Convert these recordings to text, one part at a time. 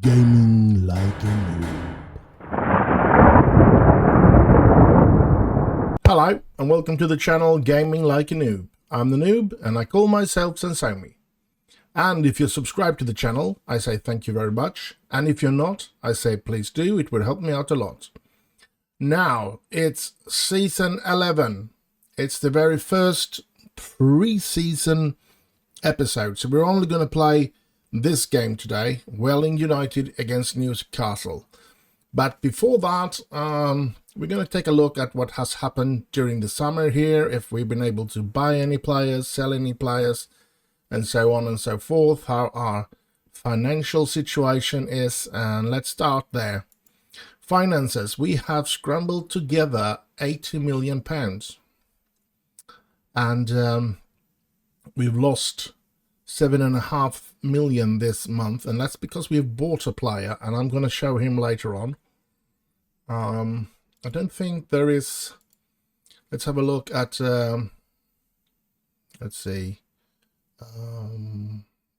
Gaming like a noob. Hello and welcome to the channel Gaming Like a Noob. I'm the Noob and I call myself Sensomi. And if you're subscribed to the channel, I say thank you very much. And if you're not, I say please do, it would help me out a lot. Now, it's Season 11. It's the very first pre-season episode. So we're only going to play this game today, Man Utd against Newcastle. But before that, we're going to take a look at what has happened during the summer here, if we've been able to buy any players, sell any players, and so on and so forth, how our financial situation is, and let's start there. Finances, we have scrambled together £80 million. And we've lost 7.5 million this month, and that's because we've bought a player, and I'm going to show him later on. I don't think there is. Let's have a look at. Let's see.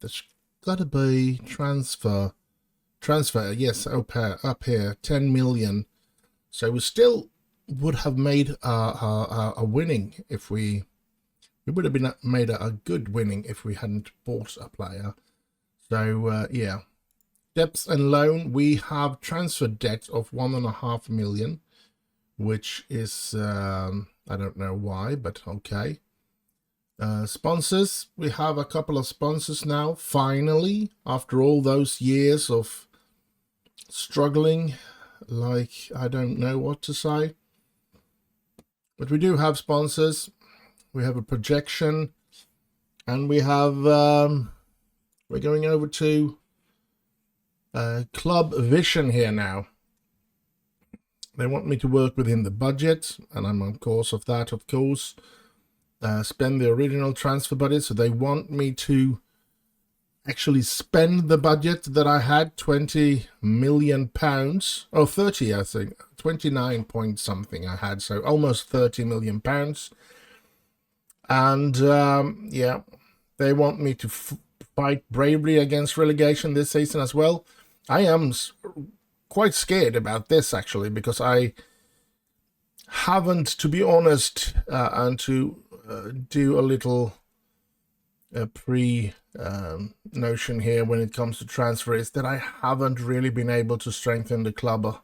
There's got to be transfer. Yes, up here, 10 million. So we still would have made a winning if we. We would have been made a good winning if we hadn't bought a player. So, yeah. Debts and loan, we have transfer debt of 1.5 million, which is, I don't know why, but okay. Sponsors, we have a couple of sponsors now, finally, after all those years of struggling, like, I don't know what to say. But we do have sponsors. We have a projection, and we have, we're going over to Club Vision here now. They want me to work within the budget, and I'm on course of that, of course. Spend the original transfer budget, so they want me to actually spend the budget that I had, £20 million, oh, 30, I think, 29 point something I had, so almost £30 million. And, yeah, they want me to fight bravely against relegation this season as well. I am quite scared about this, actually, because I haven't, to be honest, and to do a little pre-notion here when it comes to transfer, is that I haven't really been able to strengthen the club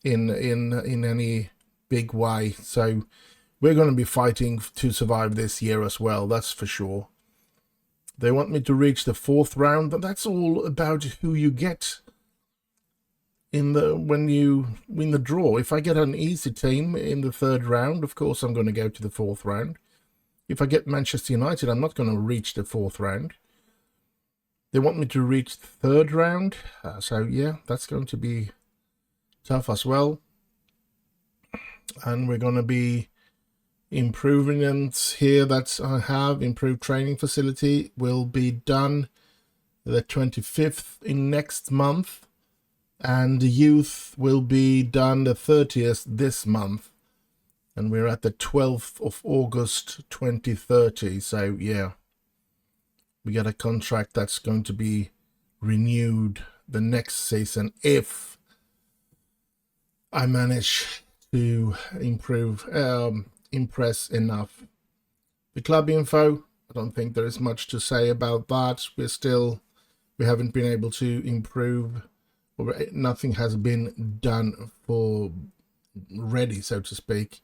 in any big way. So we're going to be fighting to survive this year as well, that's for sure. They want me to reach the 4th round, but that's all about who you get when you win the draw. If I get an easy team in the 3rd round, of course I'm going to go to the 4th round. If I get Manchester United, I'm not going to reach the 4th round. They want me to reach the 3rd round, so yeah, that's going to be tough as well. And we're going to be improvements here that I have. Improved training facility will be done the 25th in next month, and the youth will be done the 30th this month, and we're at the 12th of August 2030. So yeah, we got a contract that's going to be renewed the next season if I manage to impress enough. The club info, I don't think there is much to say about that. We haven't been able to improve, or nothing has been done for ready, so to speak.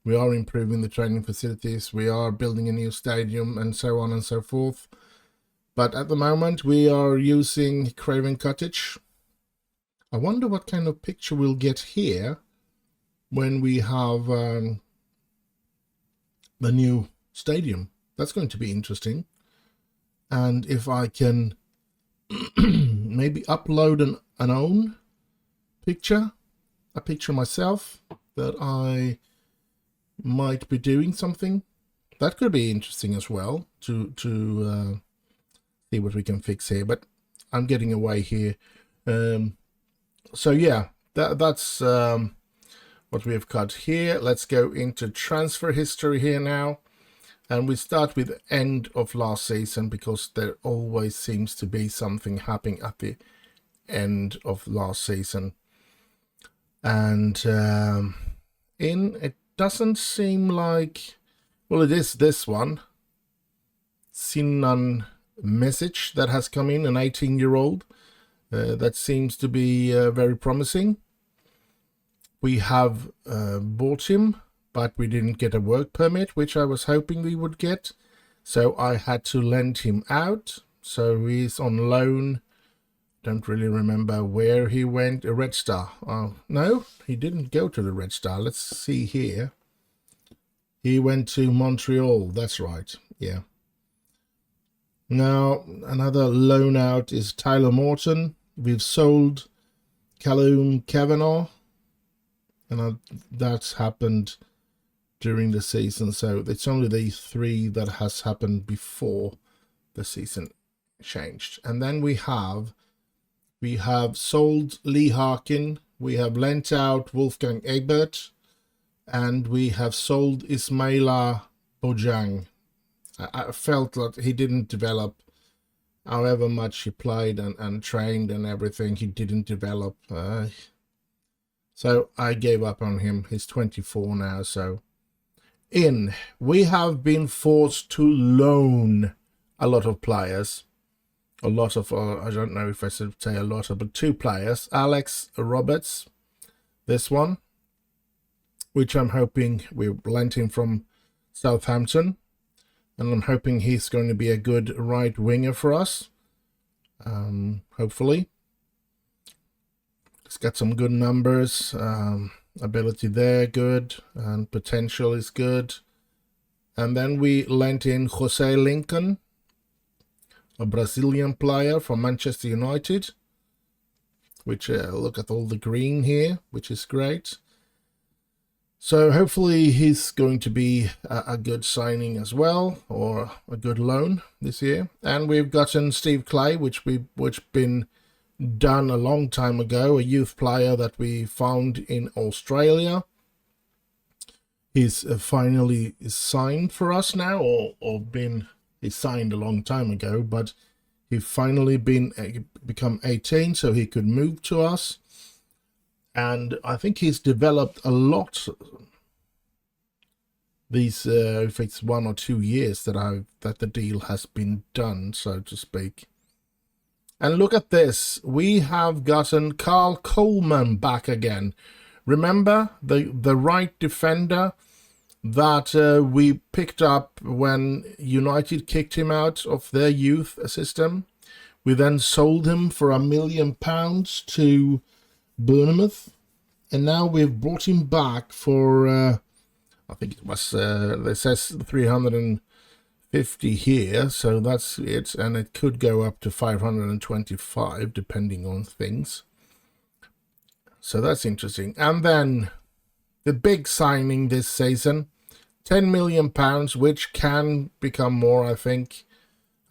We are improving the training facilities, we are building a new stadium, and so on and so forth. But at the moment we are using Craven Cottage. I wonder what kind of picture we'll get here when we have the new stadium. That's going to be interesting. And if I can maybe upload an own picture, a picture myself, that I might be doing something, that could be interesting as well, to see what we can fix here. But I'm getting away here. So yeah, that's what we have got here. Let's go into transfer history here now, and we start with end of last season, because there always seems to be something happening at the end of last season. And it doesn't seem like, well, it is this one, Sinan Message, that has come in, an 18-year-old. That seems to be very promising. We have bought him, but we didn't get a work permit, which I was hoping we would get. So I had to lend him out. So he's on loan. Don't really remember where he went. A Red Star. Oh, no, he didn't go to the Red Star. Let's see here. He went to Montreal. That's right. Yeah. Now, another loan out is Tyler Morton. We've sold Callum Kavanagh, and that's happened during the season. So it's only the 3 that has happened before the season changed. And then we have sold Lee Harkin, we have lent out Wolfgang Ebert, and we have sold Ismaila Bojang. I felt that he didn't develop. However much he played and trained and everything, he didn't develop. So I gave up on him. He's 24 now. So we have been forced to loan a lot of players. A lot of, I don't know if I should say a lot of, but 2 players. Alex Roberts, this one, which I'm hoping we lent him from Southampton. And I'm hoping he's going to be a good right winger for us. Hopefully. He's got some good numbers. Ability there, good. And potential is good. And then we lent in Jose Lincoln, a Brazilian player from Manchester United. Which, look at all the green here, which is great. So hopefully he's going to be a good signing as well, or a good loan this year. And we've gotten Steve Clay, which been done a long time ago, a youth player that we found in Australia. He's finally signed for us now, he signed a long time ago, but he finally become 18, so he could move to us. And I think he's developed a lot these, if it's 1 or 2 years that the deal has been done, so to speak. And look at this. We have gotten Carl Coleman back again. Remember the right defender that we picked up when United kicked him out of their youth system? We then sold him for £1 million to Bournemouth, and now we've brought him back for I think it was it says 350 here, so that's it, and it could go up to 525 depending on things. So that's interesting. And then the big signing this season, £10 million, which can become more, I think.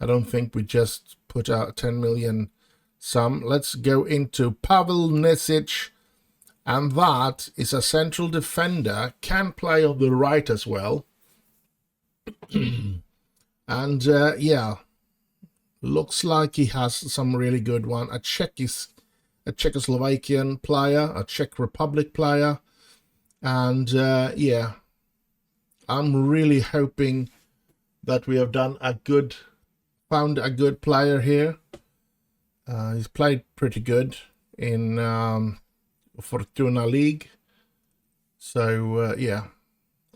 I don't think we just put out 10 million sum. Let's go into Pavel Nesic, and that is a central defender, can play on the right as well. And yeah, looks like he has some really good one. A Czechoslovakian player, a Czech Republic player. And yeah, I'm really hoping that we have found a good player here. He's played pretty good in Fortuna League. So yeah,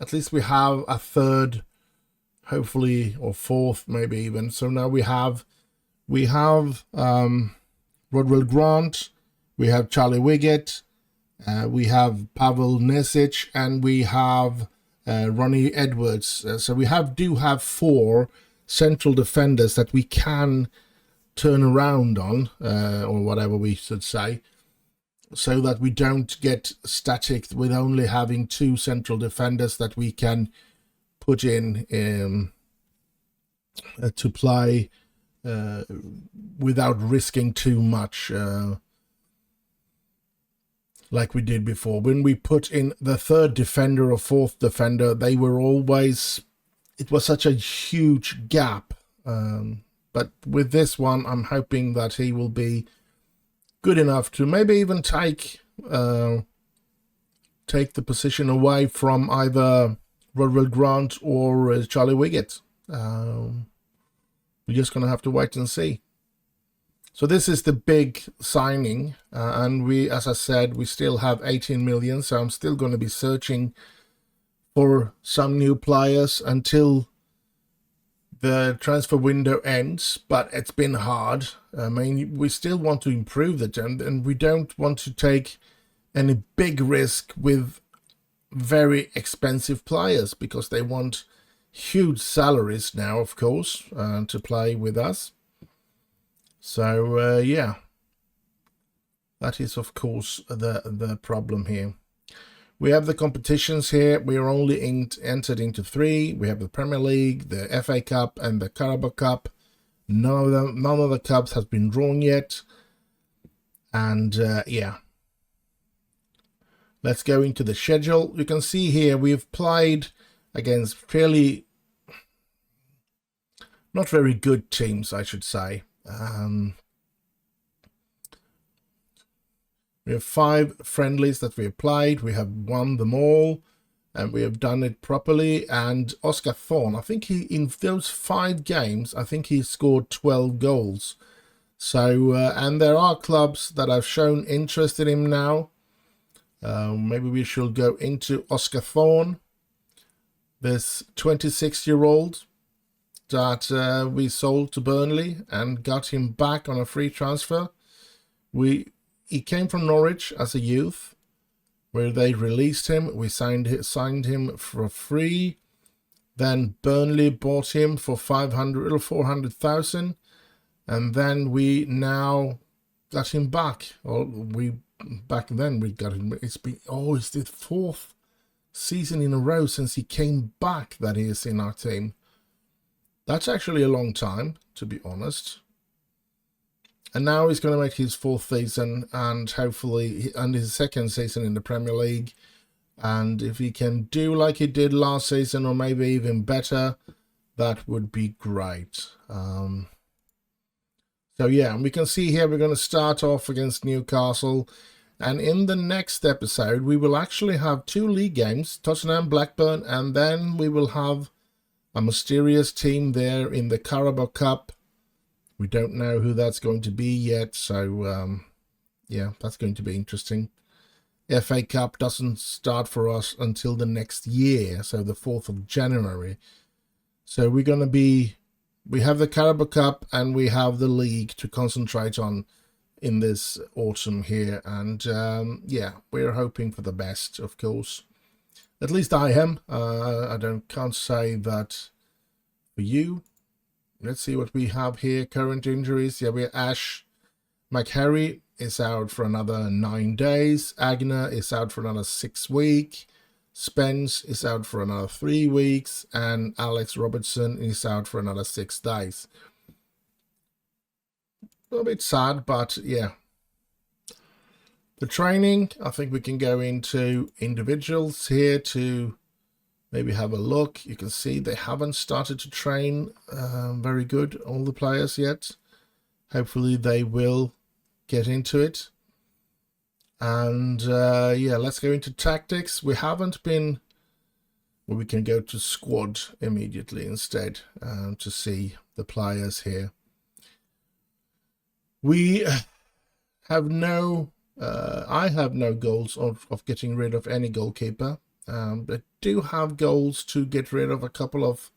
at least we have a third, hopefully, or fourth maybe even. So now we have Rodwell Grant, we have Charlie Wiggett, we have Pavel Nesic, and we have Ronnie Edwards. So we do have 4 central defenders that we can turn around on, or whatever we should say, so that we don't get static with only having 2 central defenders that we can put in to play without risking too much, like we did before. When we put in the 3rd defender or 4th defender, it was such a huge gap. But with this one, I'm hoping that he will be good enough to maybe even take the position away from either Rodwell Grant or Charlie Wiggett. We're just going to have to wait and see. So this is the big signing, and we, as I said, we still have 18 million, so I'm still going to be searching for some new players until the transfer window ends, but it's been hard. I mean, we still want to improve the team, and we don't want to take any big risk with very expensive players because they want huge salaries now, of course, to play with us. So yeah, that is of course the problem here. We have the competitions here. We are only entered into 3. We have the Premier League, the FA Cup, and the Carabao Cup. None of the cups has been drawn yet. And yeah, let's go into the schedule. You can see here we've played against fairly not very good teams, I should say. We have 5 friendlies that we have played. We have won them all, and we have done it properly. And Oscar Thorne, I think in those 5 games, I think he scored 12 goals. So, and there are clubs that have shown interest in him now. Maybe we should go into Oscar Thorne, this 26-year-old that we sold to Burnley and got him back on a free transfer. He came from Norwich as a youth, where they released him. We signed him for free. Then Burnley bought him for 400,000, and then we now got him back. Or back then we got him. It's the 4th season in a row since he came back that he is in our team. That's actually a long time, to be honest. And now he's going to make his 4th season, and hopefully, and his 2nd season in the Premier League. And if he can do like he did last season, or maybe even better, that would be great. So yeah, we can see here we're going to start off against Newcastle. And in the next episode, we will actually have 2 league games, Tottenham, Blackburn, and then we will have a mysterious team there in the Carabao Cup. We don't know who that's going to be yet, so yeah, that's going to be interesting. FA Cup doesn't start for us until the next year, so the 4th of January. So we're going to be, we have the Carabao Cup and we have the league to concentrate on in this autumn here. And yeah, we're hoping for the best, of course. At least I am. I can't say that for you. Let's see what we have here. Current injuries. Yeah, we're Ash McHarry is out for another 9 days. Agner is out for another 6 weeks. Spence is out for another 3 weeks. And Alex Robertson is out for another 6 days. A bit sad, but yeah. The training, I think we can go into individuals here to maybe have a look. You can see they haven't started to train very good, all the players yet. Hopefully they will get into it. And yeah, let's go into tactics. We haven't been, well, we can go to squad immediately instead to see the players here. We have no, I have no goals of getting rid of any goalkeeper. I do have goals to get rid of a couple of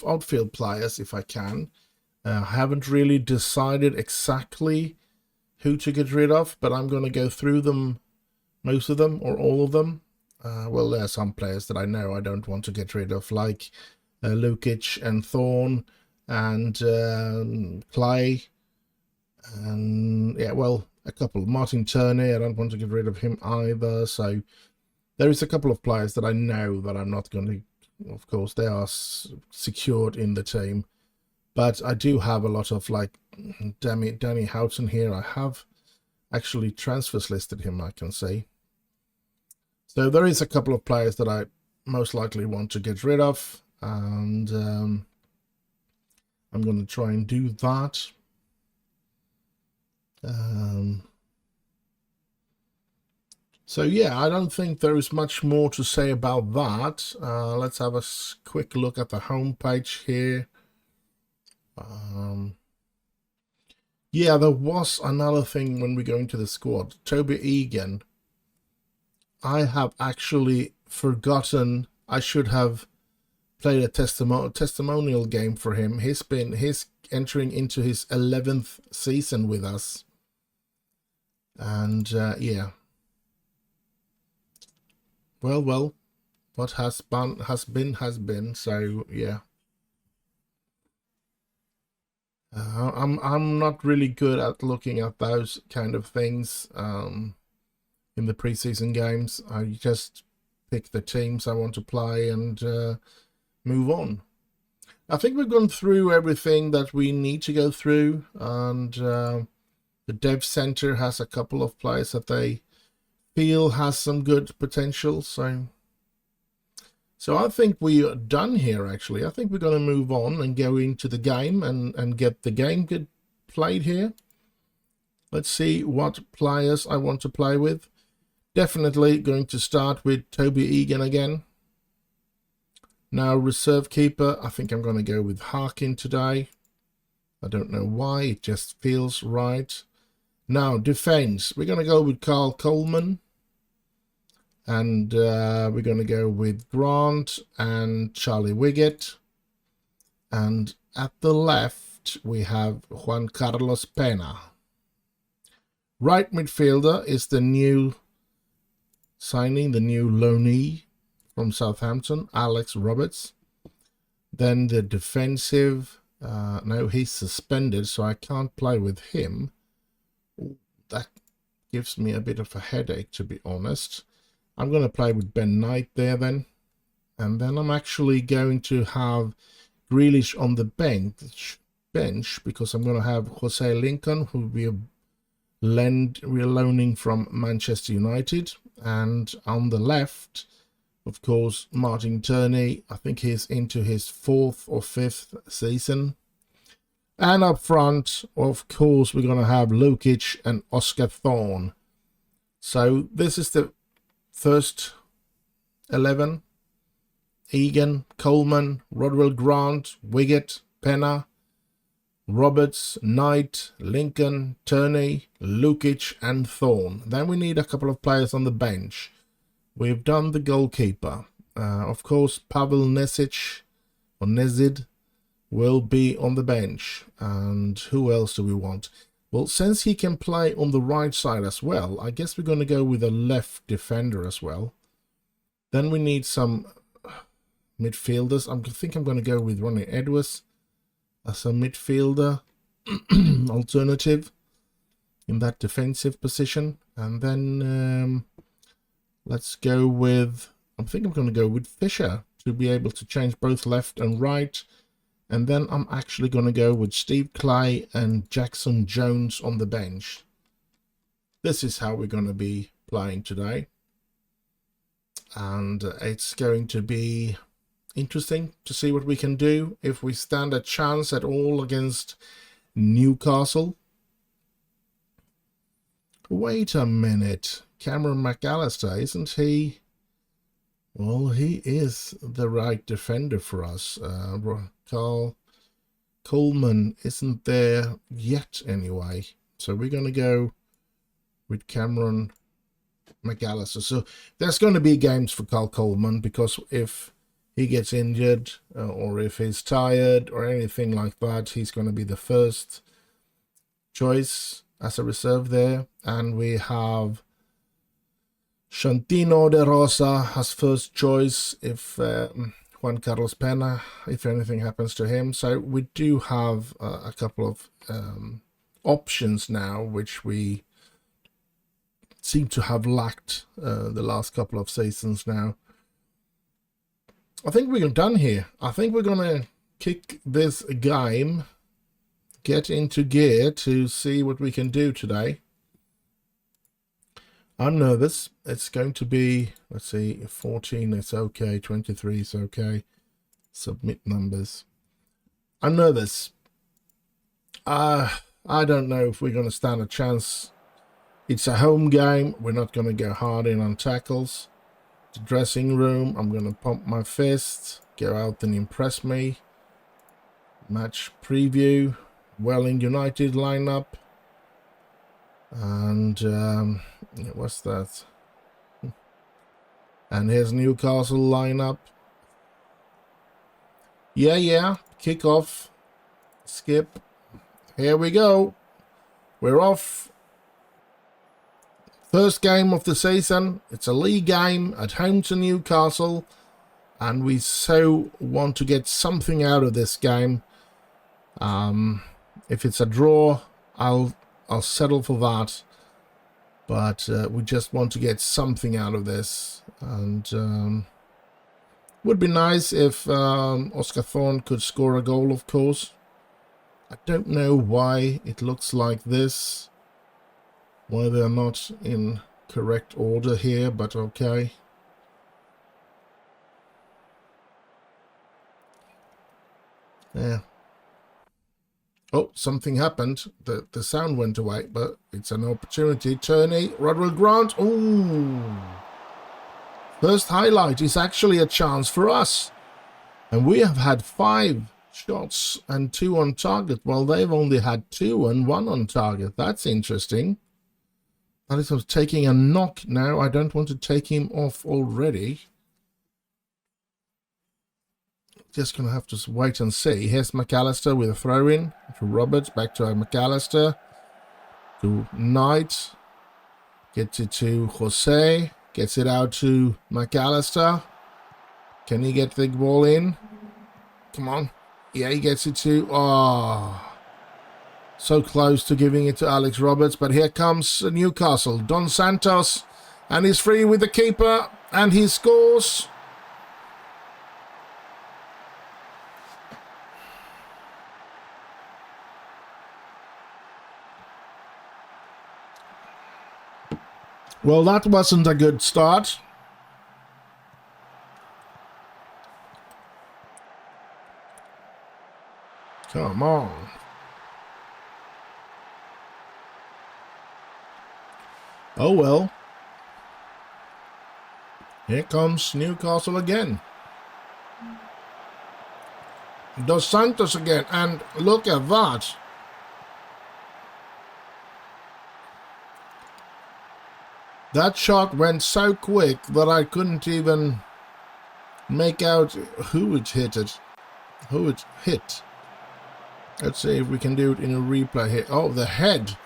outfield players if I can. I haven't really decided exactly who to get rid of, but I'm going to go through them, most of them or all of them. Well, there are some players that I know I don't want to get rid of, like Lukic and Thorne and Clay. And yeah, well, a couple. Martin Turner, I don't want to get rid of him either. So there is a couple of players that I know that I'm not going to, of course, they are secured in the team. But I do have a lot of, like, Danny Houghton here. I have actually transfers listed him, I can see. So there is a couple of players that I most likely want to get rid of. And I'm going to try and do that. So yeah, I don't think there is much more to say about that. Let's have a quick look at the home page here. Yeah, there was another thing when we go into the squad. Toby Egan. I have actually forgotten. I should have played a testimonial game for him. He's entering into his 11th season with us. And yeah. Well, what has been. So yeah. I'm not really good at looking at those kind of things in the preseason games. I just pick the teams I want to play and move on. I think we've gone through everything that we need to go through, and the dev center has a couple of players that they feel has some good potential. So I think we are done here, actually. I think we're going to move on and go into the game and get the game played here. Let's see what players I want to play with. Definitely going to start with Toby Egan again. Now, reserve keeper, I think I'm going to go with Harkin today. I don't know why, it just feels right. Now, defense, we're going to go with Carl Coleman. And we're going to go with Grant and Charlie Wiggett. And at the left, we have Juan Carlos Pena. Right midfielder is the new signing, the new loanee from Southampton, Alex Roberts. Then the defensive, no, he's suspended, so I can't play with him. That gives me a bit of a headache, to be honest. I'm going to play with Ben Knight there then. And then I'm actually going to have Grealish on the bench because I'm going to have Jose Lincoln, who we're loaning from Manchester United. And on the left, of course, Martin Turney. I think he's into his 4th or 5th season. And up front, of course, we're going to have Lukic and Oscar Thorne. So this is the first 11. Egan, Coleman, Rodwell Grant, Wiggett, Pena, Roberts, Knight, Lincoln, Turney, Lukic, and Thorne. Then we need a couple of players on the bench. We've done the goalkeeper. Of course, Pavel Nesic, or Nezid, will be on the bench. And who else do we want? Well, since he can play on the right side as well, I guess we're going to go with a left defender as well. Then we need some midfielders. I think I'm going to go with Ronnie Edwards as a midfielder alternative in that defensive position. And then let's go with, I think I'm going to go with Fisher to be able to change both left and right. And then I'm actually going to go with Steve Clay and Jackson Jones on the bench. This is how we're going to be playing today. And it's going to be interesting to see what we can do if we stand a chance at all against Newcastle. Wait a minute. Cameron McAllister, isn't he? Well, he is the right defender for us. Carl Coleman isn't there yet anyway. So we're going to go with Cameron McAllister. So there's going to be games for Carl Coleman, because if he gets injured or if he's tired or anything like that, he's going to be the first choice as a reserve there. And we have Shantino De Rosa as first choice if Juan Carlos Pena, if anything happens to him. So we do have a couple of options now, which we seem to have lacked the last couple of seasons now. I think we're done here. I think we're going to kick this game, get into gear to see what we can do today. I'm nervous. It's going to be, let's see, 14 is okay, 23 is okay. Submit numbers. I'm nervous. I don't know if we're going to stand a chance. It's a home game. We're not going to go hard in on tackles. The dressing room, I'm going to pump my fist, go out and impress me. Match preview, Welling United lineup. And what's that? And here's Newcastle lineup. Yeah, kick off, skip. Here we go. We're off. First game of the season. It's a league game at home to Newcastle, and we so want to get something out of this game. If it's a draw, I'll settle for that. But we just want to get something out of this, and would be nice if Oscar Thorne could score a goal, of course. I don't know why it looks like this. Why they're not in correct order here, but okay. Yeah. Oh, something happened. The sound went away, but it's an opportunity. Turney, Rodwell Grant. Ooh. First highlight is actually a chance for us. And we have had 5 shots and 2 on target, while they've only had 2 and 1 on target. That's interesting. That is, I'm taking a knock now. I don't want to take him off already. Just going to have to wait and see. Here's McAllister with a throw-in to Roberts. Back to McAllister. To Knight. Gets it to Jose. Gets it out to McAllister. Can he get the ball in? Come on. Yeah, he gets it to... Oh... So close to giving it to Alex Roberts, but here comes Newcastle. Don Santos, and he's free with the keeper, and he scores. Well, that wasn't a good start. Come on. Oh well. Here comes Newcastle again. Dos Santos again, and look at that. That shot went so quick that I couldn't even make out who it hit it. Who it hit. Let's see if we can do it in a replay here. Oh, the head.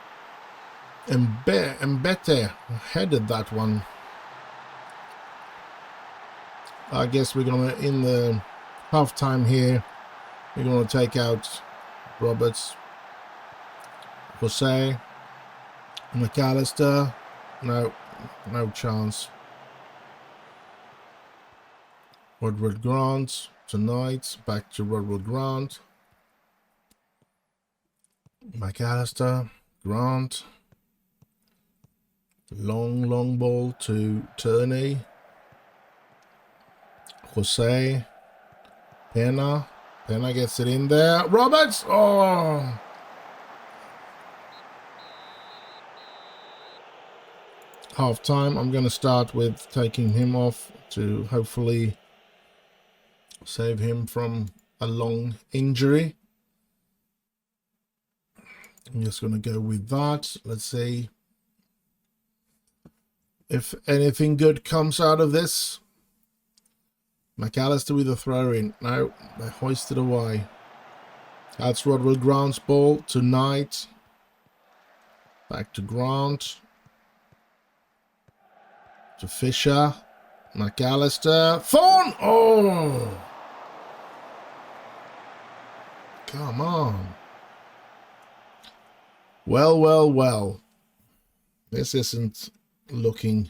Mbete headed that one. I guess we're gonna, in the halftime here, we're gonna take out Roberts, Jose, McAllister. No chance. Rodwell Grant tonight. Back to Rodwell Grant. McAllister, Grant. Long ball to Turney. Jose. Pena. Pena gets it in there. Roberts! Oh! Half time. I'm going to start with taking him off to hopefully save him from a long injury. I'm just going to go with that. Let's see if anything good comes out of this. McAllister with a throw in. No, they hoisted away. That's Rodwell Grant's ball to Knight. Back to Grant. To Fisher. McAllister. Thorne! Oh! Come on. Well. This isn't looking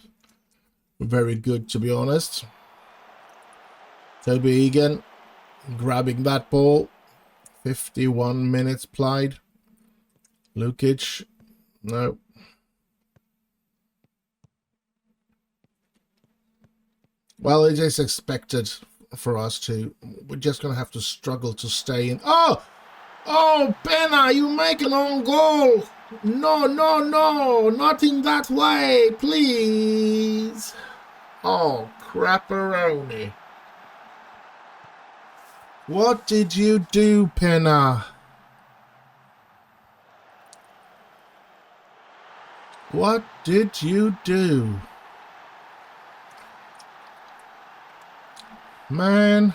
very good, to be honest. Toby Egan grabbing that ball. 51 minutes played. Lukic. No. Well, it is expected for us to. We're just going to have to struggle to stay in. Oh! Oh, Penna, you make an own goal. No, no, no, not in that way, please. Oh, crapperoni. What did you do, Penna? What did you do? Man.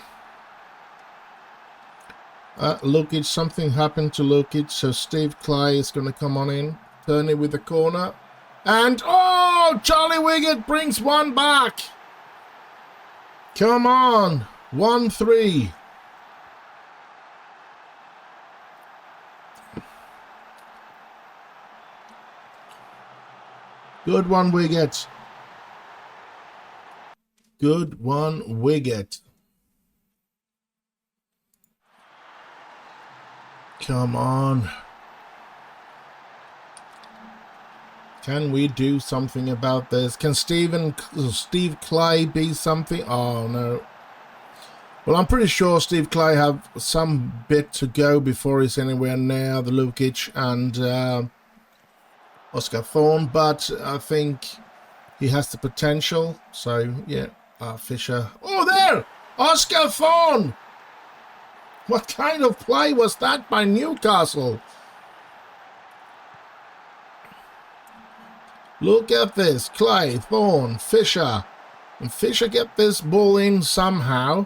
Lukic, something happened to Lukic, so Steve Clay is going to come on in. Turn it with the corner. And, oh, Charlie Wiggett brings one back. Come on. 1-3. Good one, Wiggett. Good one, Wiggett. Come on. Can we do something about this? Can Steve Clay be something? Oh, no. Well, I'm pretty sure Steve Clay have some bit to go before he's anywhere near the Lukic and Oscar Thorne, but I think he has the potential. So, yeah, Fisher. Oh, there! Oscar Thorne! What kind of play was that by Newcastle? Look at this. Clay, Thorne, Fisher. And Fisher get this ball in somehow.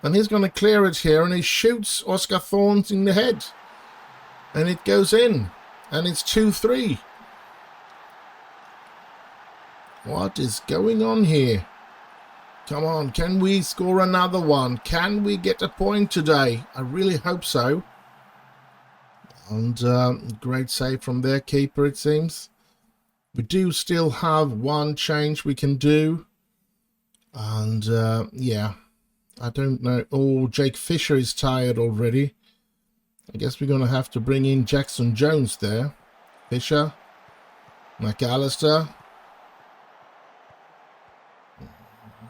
And he's going to clear it here. And he shoots Oscar Thorne in the head. And it goes in. And it's 2-3. What is going on here? Come on, can we score another one? Can we get a point today? I really hope so. And great save from their keeper, it seems. We do still have one change we can do. And yeah, I don't know. Oh, Jake Fisher is tired already. I guess we're going to have to bring in Jackson Jones there. Fisher, McAllister.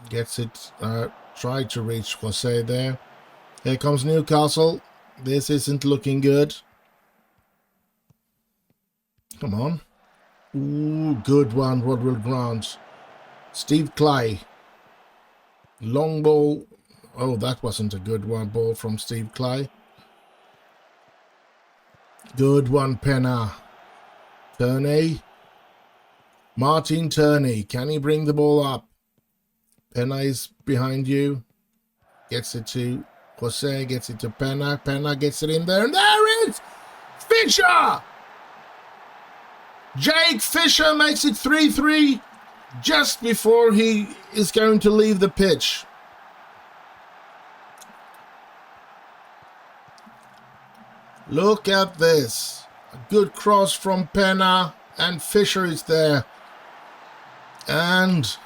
Gets it, tried to reach Jose there. Here comes Newcastle. This isn't looking good. Come on. Ooh, good one, Rodwell Grant. Steve Clay. Long ball. Oh, that wasn't a good one. Ball from Steve Clay. Good one, Penna. Turney. Martin Turney. Can he bring the ball up? Penna is behind you. Gets it to Jose. Gets it to Penna. Penna gets it in there. And there it is! Fisher! Jake Fisher makes it 3-3 just before he is going to leave the pitch. Look at this. A good cross from Penna. And Fisher is there. And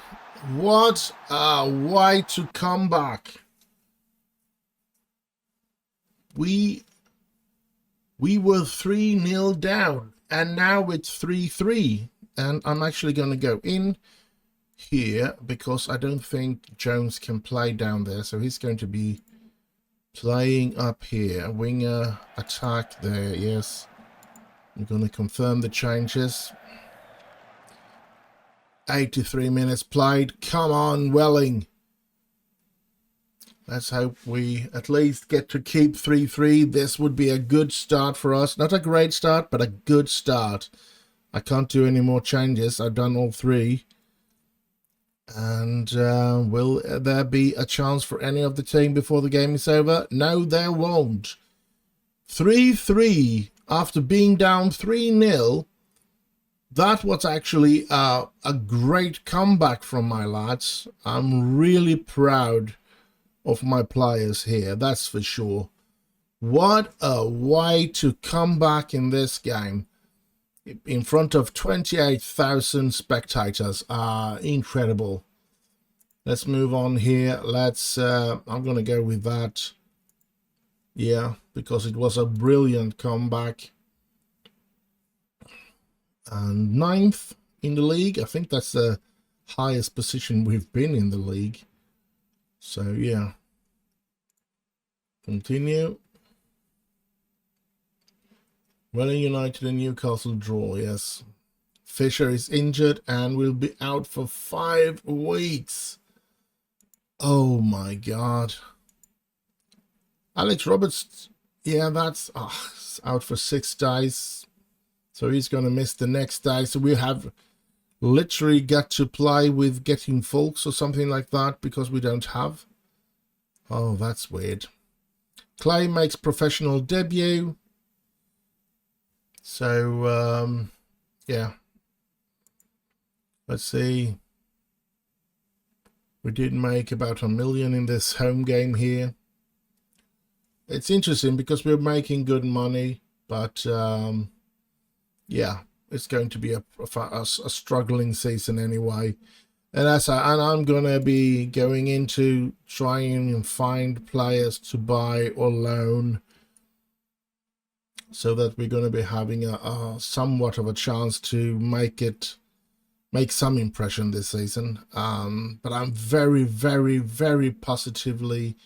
what a way to come back. We were 3-0 down, and now it's 3-3. And I'm actually going to go in here because I don't think Jones can play down there. So he's going to be playing up here. Winger attack there, yes. I'm going to confirm the changes. 83 minutes played. Come on, Welling. Let's hope we at least get to keep 3-3. This would be a good start for us. Not a great start, but a good start. I can't do any more changes. I've done all three. And will there be a chance for any of the team before the game is over? No, there won't. 3-3 after being down 3-0. That was actually a great comeback from my lads. I'm really proud of my players here, that's for sure. What a way to come back in this game in front of 28,000 spectators. Incredible. Let's move on here. Let's I'm gonna go with that, yeah, because it was a brilliant comeback. And 9th in the league. I think that's the highest position we've been in the league. So, yeah. Continue. Man United and Newcastle draw, yes. Fisher is injured and will be out for 5 weeks. Oh my God. Alex Roberts, yeah, that's out for 6 days. So he's going to miss the next day. So we have literally got to play with getting folks or something like that because we don't have. Oh, that's weird. Clay makes professional debut. So, yeah. Let's see. We did make about $1 million in this home game here. It's interesting because we're making good money, but yeah, it's going to be a struggling season anyway. And I'm gonna be going into trying and find players to buy or loan, so that we're going to be having a somewhat of a chance to make some impression this season. But I'm very, very, very positively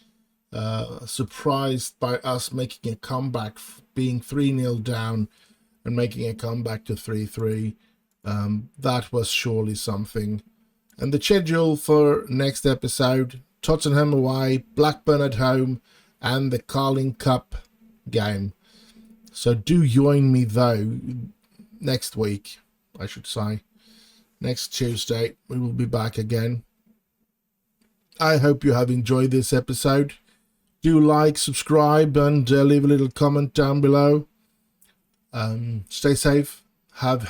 surprised by us making a comeback, being 3-0 down and making a comeback to 3-3. That was surely something. And the schedule for next episode: Tottenham away, Blackburn at home, and the Carling Cup game. So do join me though next week, I should say. Next Tuesday, we will be back again. I hope you have enjoyed this episode. Do like, subscribe, and leave a little comment down below. Stay safe. Have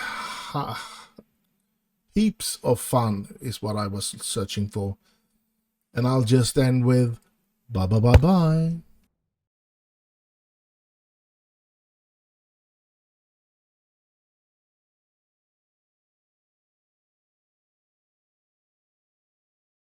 heaps of fun is what I was searching for. And I'll just end with bye bye bye bye.